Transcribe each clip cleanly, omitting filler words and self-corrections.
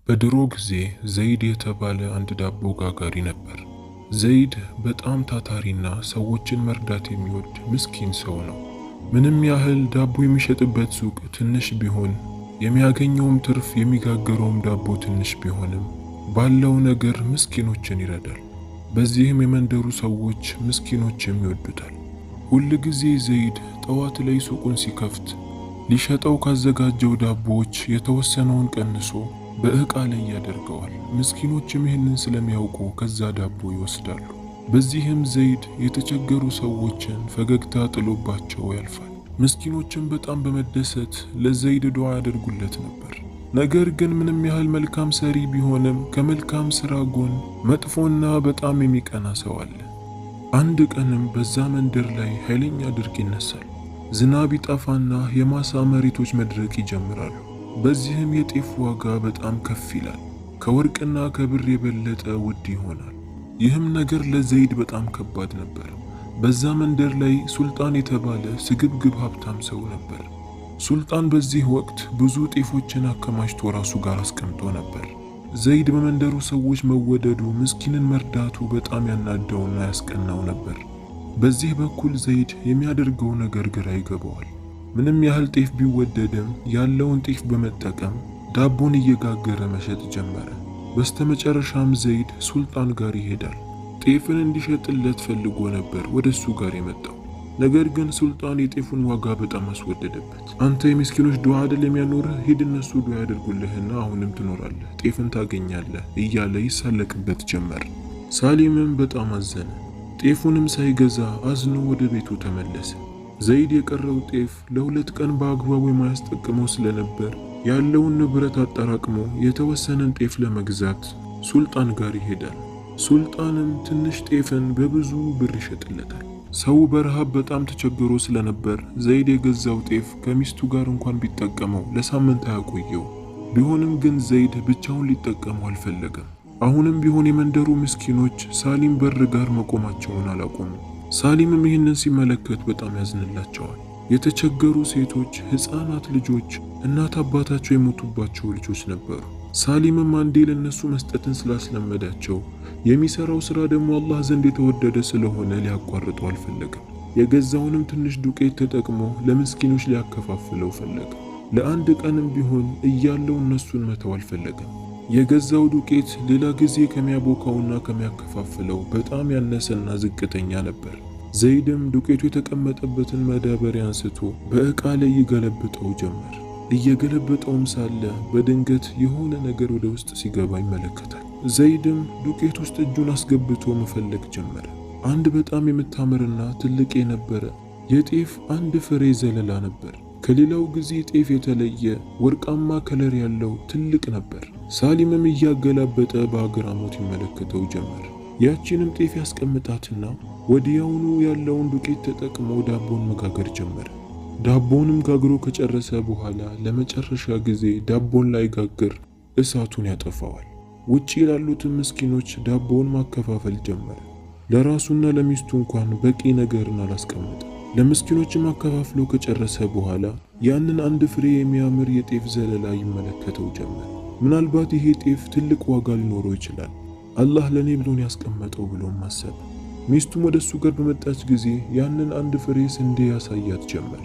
በድሮ ጊዜ ዘይድ የተባለ አንድ ዳቦ ጋጋሪ ነበር። ዘይድ በጣም ታታሪና ሰዎችን መርዳት የሚወድ ምስኪን ሰው ነው። ምንም ያህል ዳቦ የሚሸጥበት ሱቅ ትንሽ ቢሆን፣ የሚያገኘውም ትርፍ የሚጋገረውም ዳቦ ትንሽ ቢሆንም ባለው ነገር ምስኪኖችን ይረዳል። በዚህም የመንደሩ ሰዎች ምስኪኖችም ይወዱታል። ሁል ጊዜ ዘይድ ጠዋት ላይ ሱቁን ሲከፍት ሊሸጠው ካዘጋጀው ዳቦዎች የተወሰነውን ቀንሶ በዕቃ ላይ ያደርገዋል። ምስኪኖችም ይህንን ስለሚያውቁ ከዛ ዳቦ ይወስዳሉ። በዚህም ዘይድ የተቸገሩ ሰዎችን ፈገግታ ጥሎባቸው ያልፋል። ምስኪኖችም በጣም በመደሰት ለዘይድ ዱዓ ያደርጉለት ነበር። ነገር ግን ምንም ያህል መልካም ሰሪ ቢሆንም ከመልካም ሥራ ጎን መጥፎና በጣም የሚቀና ሰው አለ። አንድ ቀንም በዛ መንደር ላይ ኃይለኛ ድርቅ ይነሳል። ዝናብ ይጠፋና የማሳ መሬቶች መድረቅ ይጀምራሉ። በዚህም የጤፍ ዋጋ በጣም ከፍ ይላል። ከወርቅና ከብር የበለጠ ውድ ይሆናል። ይህም ነገር ለዘይድ በጣም ከባድ ነበር። በዛ መንደር ላይ ሱልጣን የተባለ ስግብግብ ሀብታም ሰው ነበር። ሱልጣን በዚህ ወቅት ብዙ ጤፎችን አከማችቶ ራሱ ጋር አስቀምጦ ነበር። ዘይድ በመንደሩ ሰዎች መወደዱ፣ ምስኪንን መርዳቱ በጣም ያናደውና ያስቀናው ነበር። በዚህ በኩል ዘይድ የሚያደርገው ነገር ግራ ይገባዋል። ምንም ያህል ጤፍ ቢወደድም ያለውን ጤፍ በመጠቀም ዳቦን እየጋገረ መሸጥ ጀመረ። በስተመጨረሻም ዘይድ ሱልጣን ጋር ይሄዳል። ጤፍን እንዲሸጥለት ፈልጎ ነበር ወደሱ ጋር የመጣው። ነገር ግን ሱልጣን የጤፉን ዋጋ በጣም አስወደደበት። አንተ የምስኪኖች ዱዓ አይደል የሚያኖርህ? ሂድ እነሱ ዱዓ ያደርጉልህና አሁንም ትኖራለህ፣ ጤፍን ታገኛለህ እያለ ይሳለቅበት ጀመር። ሳሊምም በጣም አዘነ። ጤፉንም ሳይገዛ አዝኖ ወደ ቤቱ ተመለሰ። ዘይድ የቀረው ጤፍ ለሁለት ቀን በአግባቡ የማያስጠቅመው ስለነበር ያለውን ንብረት አጠራቅሞ የተወሰነን ጤፍ ለመግዛት ሱልጣን ጋር ይሄዳል። ሱልጣንም ትንሽ ጤፍን በብዙ ብር ይሸጥለታል። ሰው በረሃብ በጣም ተቸግሮ ስለነበር ዘይድ የገዛው ጤፍ ከሚስቱ ጋር እንኳን ቢጠቀመው ለሳምንት አያቆየው። ቢሆንም ግን ዘይድ ብቻውን ሊጠቀመው አልፈለገም። አሁንም ቢሆን የመንደሩ ምስኪኖች ሳሊም በር ጋር መቆማቸውን አላቆሙ። ሳሊምም ይህንን ሲመለከት በጣም ያዝንላቸዋል። የተቸገሩ ሴቶች፣ ሕፃናት ልጆች፣ እናት አባታቸው የሞቱባቸው ልጆች ነበሩ። ሳሊምም አንዴ ለነሱ መስጠትን ስላስለመዳቸው የሚሰራው ሥራ ደግሞ አላህ ዘንድ የተወደደ ስለሆነ ሊያቋርጠው አልፈለገም። የገዛውንም ትንሽ ዱቄት ተጠቅሞ ለምስኪኖች ሊያከፋፍለው ፈለገ። ለአንድ ቀንም ቢሆን እያለው እነሱን መተው አልፈለገም። የገዛው ዱቄት ሌላ ጊዜ ከሚያቦካውና ከሚያከፋፍለው በጣም ያነሰና ዝቅተኛ ነበር። ዘይድም ዱቄቱ የተቀመጠበትን መዳበሪያ አንስቶ በዕቃ ላይ ይገለብጠው ጀመር። እየገለበጠውም ሳለ በድንገት የሆነ ነገር ወደ ውስጥ ሲገባ ይመለከታል። ዘይድም ዱቄት ውስጥ እጁን አስገብቶ መፈለግ ጀመረ። አንድ በጣም የምታምርና ትልቅ የነበረ የጤፍ አንድ ፍሬ ዘለላ ነበር። ከሌላው ጊዜ ጤፍ የተለየ ወርቃማ ከለር ያለው ትልቅ ነበር። ሳሊምም እያገላበጠ በአግራሞት ይመለከተው ጀመር። ያቺንም ጤፍ ያስቀምጣትና ወዲያውኑ ያለውን ዱቄት ተጠቅሞ ዳቦን መጋገር ጀመረ። ዳቦንም ጋግሮ ከጨረሰ በኋላ ለመጨረሻ ጊዜ ዳቦን ላይ ጋግር እሳቱን ያጠፋዋል። ውጪ ላሉትም ምስኪኖች ዳቦውን ማከፋፈል ጀመረ። ለራሱና ለሚስቱ እንኳን በቂ ነገርን አላስቀመጠም። ለምስኪኖችም አከፋፍሎ ከጨረሰ በኋላ ያንን አንድ ፍሬ የሚያምር የጤፍ ዘለላ ይመለከተው ጀመር። ምናልባት ይሄ ጤፍ ትልቅ ዋጋ ሊኖረው ይችላል፣ አላህ ለኔ ብሎን ያስቀመጠው ብሎም አሰበ። ሚስቱም ወደሱ ጋር በመጣች ጊዜ ያንን አንድ ፍሬ ስንዴ ያሳያት ጀመር።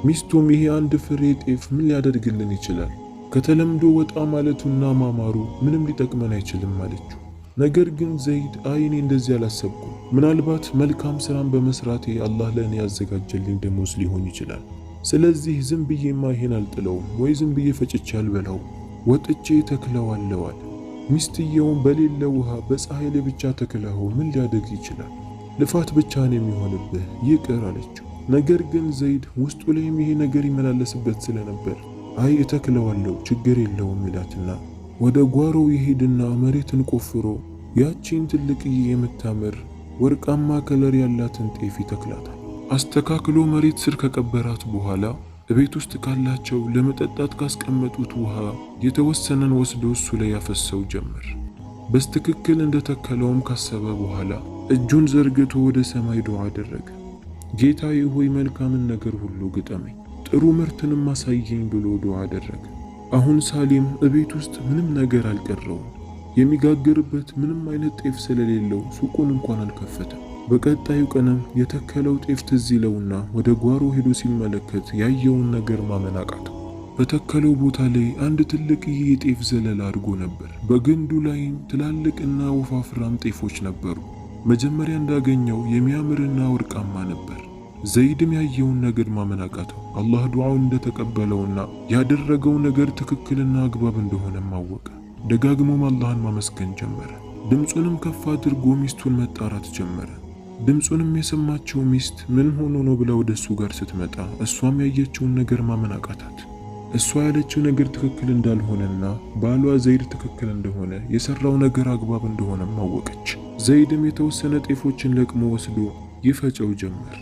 ሚስቱም ይሄ አንድ ፍሬ ጤፍ ምን ሊያደርግልን ይችላል? ከተለምዶ ወጣ ማለቱና ማማሩ ምንም ሊጠቅመን አይችልም አለችው። ነገር ግን ዘይድ እኔ እንደዚህ አላሰብኩም፣ ምናልባት መልካም ስራን በመስራቴ አላህ ለእኔ ያዘጋጀልኝ ደሞዝ ሊሆን ይችላል። ስለዚህ ዝም ብዬማ ይሄን አልጥለውም፣ ወይ ዝም ብዬ ፈጭቼ አልበላውም፣ ወጥቼ ተክለዋለሁ አለ። ሚስትየውም በሌለ ውሃ በፀሐይ ላይ ብቻ ተክለኸው ምን ሊያደግ ይችላል? ልፋት ብቻ ነው የሚሆንብህ፣ ይቅር አለችው። ነገር ግን ዘይድ ውስጡ ላይም ይሄ ነገር ይመላለስበት ስለነበር እተክለዋለሁ ችግር የለውም ይላትና ወደ ጓሮው ይሄድና መሬትን ቆፍሮ ያቺን ትልቅዬ የምታምር ወርቃማ ከለር ያላትን ጤፍ ይተክላታል። አስተካክሎ መሬት ስር ከቀበራት በኋላ ቤት ውስጥ ካላቸው ለመጠጣት ካስቀመጡት ውሃ የተወሰነን ወስዶ እሱ ላይ ያፈሰው ጀመር። በስትክክል እንደተከለውም ካሰበ በኋላ እጁን ዘርግቶ ወደ ሰማይ ዱዓ አደረገ። ጌታዬ ሆይ መልካምን ነገር ሁሉ ግጠመኝ፣ ጥሩ ምርትንም አሳየኝ ብሎ ዱዓ አደረገ። አሁን ሳሊም እቤት ውስጥ ምንም ነገር አልቀረውም። የሚጋግርበት ምንም አይነት ጤፍ ስለሌለው ሱቁን እንኳን አልከፈተም። በቀጣዩ ቀንም የተከለው ጤፍ ትዝ ይለውና ወደ ጓሮ ሄዶ ሲመለከት ያየውን ነገር ማመን አቃተው። በተከለው ቦታ ላይ አንድ ትልቅዬ የጤፍ ዘለላ አድጎ ነበር። በግንዱ ላይም ትላልቅና ወፋፍራም ጤፎች ነበሩ። መጀመሪያ እንዳገኘው የሚያምርና ወርቃማ ነበር። ዘይድም ያየውን ነገር ማመን አቃተው። አላህ ዱዓውን እንደተቀበለውና ያደረገው ነገር ትክክልና አግባብ እንደሆነም አወቀ። ደጋግሞም አላህን ማመስገን ጀመረ። ድምፁንም ከፍ አድርጎ ሚስቱን መጣራት ጀመረ። ድምፁንም የሰማችው ሚስት ምን ሆኖ ነው ብላ ወደ እሱ ጋር ስትመጣ እሷም ያየችውን ነገር ማመን አቃታት። እሷ ያለችው ነገር ትክክል እንዳልሆነና ባሏ ዘይድ ትክክል እንደሆነ የሰራው ነገር አግባብ እንደሆነም አወቀች። ዘይድም የተወሰነ ጤፎችን ለቅሞ ወስዶ ይፈጨው ጀመር።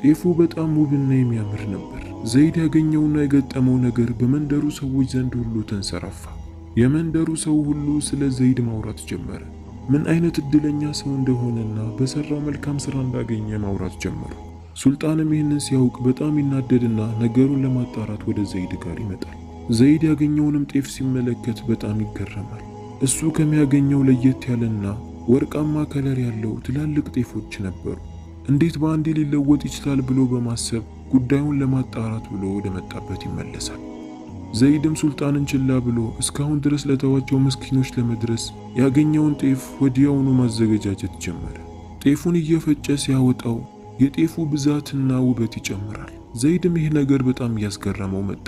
ጤፉ በጣም ውብና የሚያምር ነበር። ዘይድ ያገኘውና የገጠመው ነገር በመንደሩ ሰዎች ዘንድ ሁሉ ተንሰራፋ። የመንደሩ ሰው ሁሉ ስለ ዘይድ ማውራት ጀመረ። ምን አይነት እድለኛ ሰው እንደሆነና በሰራው መልካም ስራ እንዳገኘ ማውራት ጀመሩ። ሱልጣንም ይህንን ሲያውቅ በጣም ይናደድና ነገሩን ለማጣራት ወደ ዘይድ ጋር ይመጣል። ዘይድ ያገኘውንም ጤፍ ሲመለከት በጣም ይገረማል። እሱ ከሚያገኘው ለየት ያለና ወርቃማ ከለር ያለው ትላልቅ ጤፎች ነበሩ። እንዴት በአንዴ ሊለወጥ ይችላል ብሎ በማሰብ ጉዳዩን ለማጣራት ብሎ ወደ መጣበት ይመለሳል። ዘይድም ሱልጣንን ችላ ብሎ እስካሁን ድረስ ለተዋቸው ምስኪኖች ለመድረስ ያገኘውን ጤፍ ወዲያውኑ ማዘገጃጀት ጀመረ። ጤፉን እየፈጨ ሲያወጣው የጤፉ ብዛትና ውበት ይጨምራል። ዘይድም ይህ ነገር በጣም እያስገረመው መጣ።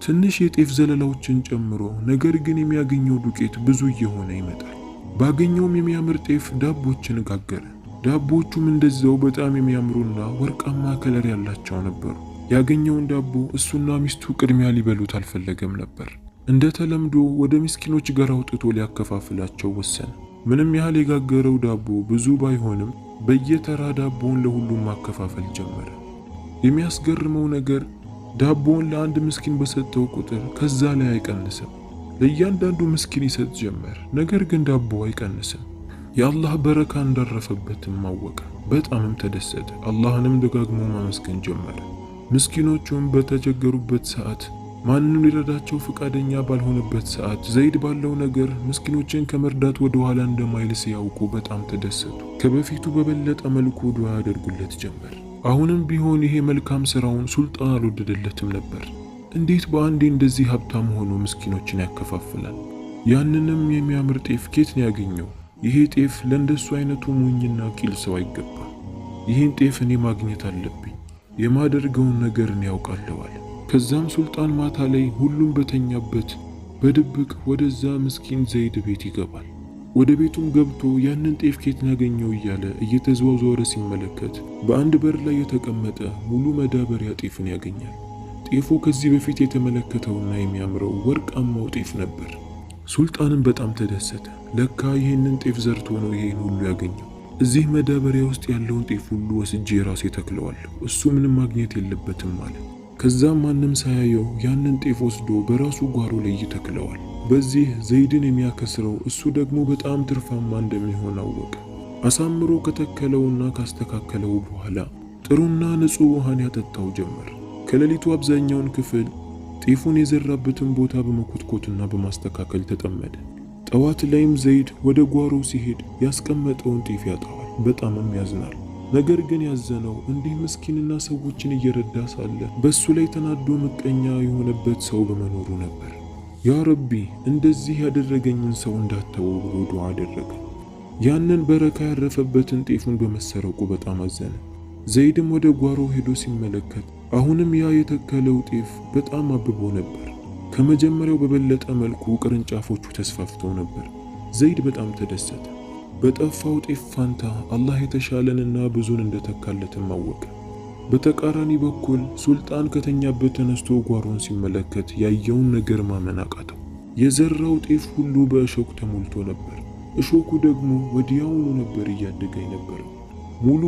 ትንሽ የጤፍ ዘለላዎችን ጨምሮ ነገር ግን የሚያገኘው ዱቄት ብዙ እየሆነ ይመጣል። ባገኘውም የሚያምር ጤፍ ዳቦችን ጋገረ። ዳቦቹም እንደዛው በጣም የሚያምሩና ወርቃማ ከለር ያላቸው ነበሩ። ያገኘውን ዳቦ እሱና ሚስቱ ቅድሚያ ሊበሉት አልፈለገም ነበር። እንደተለምዶ ወደ ምስኪኖች ጋር አውጥቶ ሊያከፋፍላቸው ወሰነ። ምንም ያህል የጋገረው ዳቦ ብዙ ባይሆንም በየተራ ዳቦውን ለሁሉም ማከፋፈል ጀመረ። የሚያስገርመው ነገር ዳቦውን ለአንድ ምስኪን በሰጠው ቁጥር ከዛ ላይ አይቀንስም። ለእያንዳንዱ ምስኪን ይሰጥ ጀመር። ነገር ግን ዳቦ አይቀንስም። የአላህ በረካ እንዳረፈበትም አወቀ። በጣምም ተደሰተ። አላህንም ደጋግሞ ማመስገን ጀመረ። ምስኪኖቹም በተቸገሩበት ሰዓት፣ ማንም ሊረዳቸው ፈቃደኛ ባልሆነበት ሰዓት ዘይድ ባለው ነገር ምስኪኖችን ከመርዳት ወደ ኋላ እንደማይል ሲያውቁ በጣም ተደሰቱ። ከበፊቱ በበለጠ መልኩ ዱዓ ያደርጉለት ጀመር። አሁንም ቢሆን ይሄ መልካም ስራውን ሱልጣን አልወደደለትም ነበር። እንዴት በአንዴ እንደዚህ ሀብታም ሆኖ ምስኪኖችን ያከፋፍላል? ያንንም የሚያምር ጤፍ ኬት ነው ያገኘው? ይሄ ጤፍ ለእንደሱ አይነቱ ሞኝና ቂል ሰው አይገባም። ይህን ጤፍ እኔ ማግኘት አለብኝ፣ የማደርገውን ነገር እኔ ያውቃለሁ አለ። ከዛም ሱልጣን ማታ ላይ ሁሉም በተኛበት በድብቅ ወደዛ ምስኪን ዘይድ ቤት ይገባል። ወደ ቤቱም ገብቶ ያንን ጤፍ ኬት ያገኘው እያለ እየተዘዋወረ ሲመለከት በአንድ በር ላይ የተቀመጠ ሙሉ መዳበሪያ ጤፍን ያገኛል። ጤፉ ከዚህ በፊት የተመለከተውና የሚያምረው ወርቃማው ጤፍ ነበር። ሱልጣንም በጣም ተደሰተ። ለካ ይህንን ጤፍ ዘርቶ ነው ይሄን ሁሉ ያገኘው። እዚህ መዳበሪያ ውስጥ ያለውን ጤፍ ሁሉ ወስጄ ራሴ ተክለዋለሁ፣ እሱ ምንም ማግኘት የለበትም ማለት። ከዛም ማንም ሳያየው ያንን ጤፍ ወስዶ በራሱ ጓሮ ላይ ይተክለዋል። በዚህ ዘይድን የሚያከስረው እሱ ደግሞ በጣም ትርፋማ እንደሚሆን አወቀ። አሳምሮ ከተከለውና ካስተካከለው በኋላ ጥሩና ንጹህ ውሃን ያጠጣው ጀመር። ከሌሊቱ አብዛኛውን ክፍል ጤፉን የዘራበትን ቦታ በመኮትኮትና በማስተካከል ተጠመደ። ጠዋት ላይም ዘይድ ወደ ጓሮ ሲሄድ ያስቀመጠውን ጤፍ ያጣዋል። በጣምም ያዝናል። ነገር ግን ያዘነው እንዲህ ምስኪንና ሰዎችን እየረዳ ሳለ በሱ ላይ ተናዶ ምቀኛ የሆነበት ሰው በመኖሩ ነበር። ያ ረቢ እንደዚህ ያደረገኝን ሰው እንዳተወው ብሎ ዱዓ አደረገ። ያንን በረካ ያረፈበትን ጤፉን በመሰረቁ በጣም አዘነ። ዘይድም ወደ ጓሮ ሄዶ ሲመለከት አሁንም ያ የተከለው ጤፍ በጣም አብቦ ነበር። ከመጀመሪያው በበለጠ መልኩ ቅርንጫፎቹ ተስፋፍተው ነበር። ዘይድ በጣም ተደሰተ። በጠፋው ጤፍ ፋንታ አላህ የተሻለንና ብዙን እንደተካለትም አወቀ። በተቃራኒ በኩል ሱልጣን ከተኛበት ተነስቶ ጓሮን ሲመለከት ያየውን ነገር ማመን አቃተው። የዘራው ጤፍ ሁሉ በእሾክ ተሞልቶ ነበር። እሾኩ ደግሞ ወዲያውኑ ነበር እያደገ ነበር። ሙሉ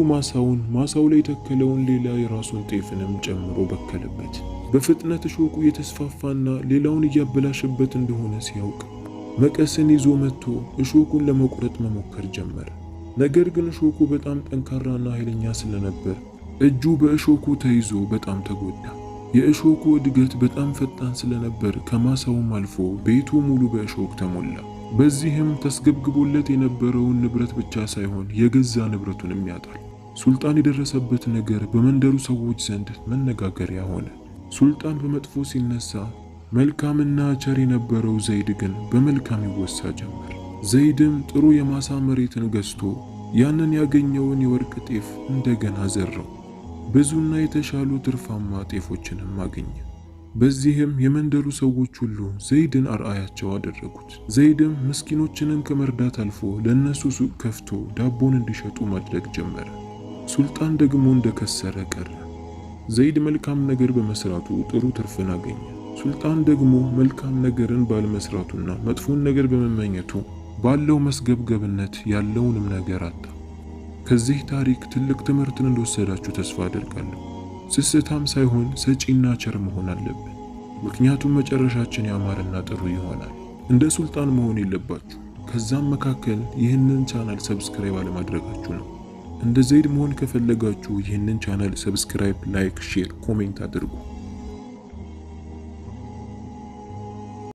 ማሳው ላይ የተከለውን ሌላ የራሱን ጤፍንም ጨምሮ በከለበት። በፍጥነት እሾኩ የተስፋፋና ሌላውን እያበላሸበት እንደሆነ ሲያውቅ መቀስን ይዞ መጥቶ እሾኩን ለመቁረጥ መሞከር ጀመረ። ነገር ግን እሾኩ በጣም ጠንካራና ኃይለኛ ስለነበር እጁ በእሾኩ ተይዞ በጣም ተጎዳ። የእሾኩ እድገት በጣም ፈጣን ስለነበር ከማሳውም አልፎ ቤቱ ሙሉ በእሾክ ተሞላ። በዚህም ተስገብግቦለት የነበረውን ንብረት ብቻ ሳይሆን የገዛ ንብረቱንም ያጣል። ሱልጣን የደረሰበት ነገር በመንደሩ ሰዎች ዘንድ መነጋገሪያ ሆነ። ሱልጣን በመጥፎ ሲነሳ መልካምና ቸር የነበረው ዘይድ ግን በመልካም ይወሳ ጀመር። ዘይድም ጥሩ የማሳ መሬትን ገዝቶ ያንን ያገኘውን የወርቅ ጤፍ እንደገና ዘራው። ብዙና የተሻሉ ትርፋማ ጤፎችንም አገኘ። በዚህም የመንደሩ ሰዎች ሁሉ ዘይድን አርአያቸው አደረጉት። ዘይድም ምስኪኖችንን ከመርዳት አልፎ ለነሱ ሱቅ ከፍቶ ዳቦን እንዲሸጡ ማድረግ ጀመረ። ሱልጣን ደግሞ እንደከሰረ ቀረ። ዘይድ መልካም ነገር በመስራቱ ጥሩ ትርፍን አገኘ። ሱልጣን ደግሞ መልካም ነገርን ባለመስራቱና መጥፎን ነገር በመመኘቱ ባለው መስገብገብነት ያለውንም ነገር አጣ። ከዚህ ታሪክ ትልቅ ትምህርትን እንደወሰዳችሁ ተስፋ አደርጋለሁ። ስስታም ሳይሆን ሰጪና ቸር መሆን አለብን። ምክንያቱም መጨረሻችን ያማረና ጥሩ ይሆናል። እንደ ሱልጣን መሆን የለባችሁ። ከዛም መካከል ይህንን ቻናል ሰብስክራይብ አለማድረጋችሁ ነው። እንደ ዘይድ መሆን ከፈለጋችሁ ይህንን ቻናል ሰብስክራይብ፣ ላይክ፣ ሼር፣ ኮሜንት አድርጉ።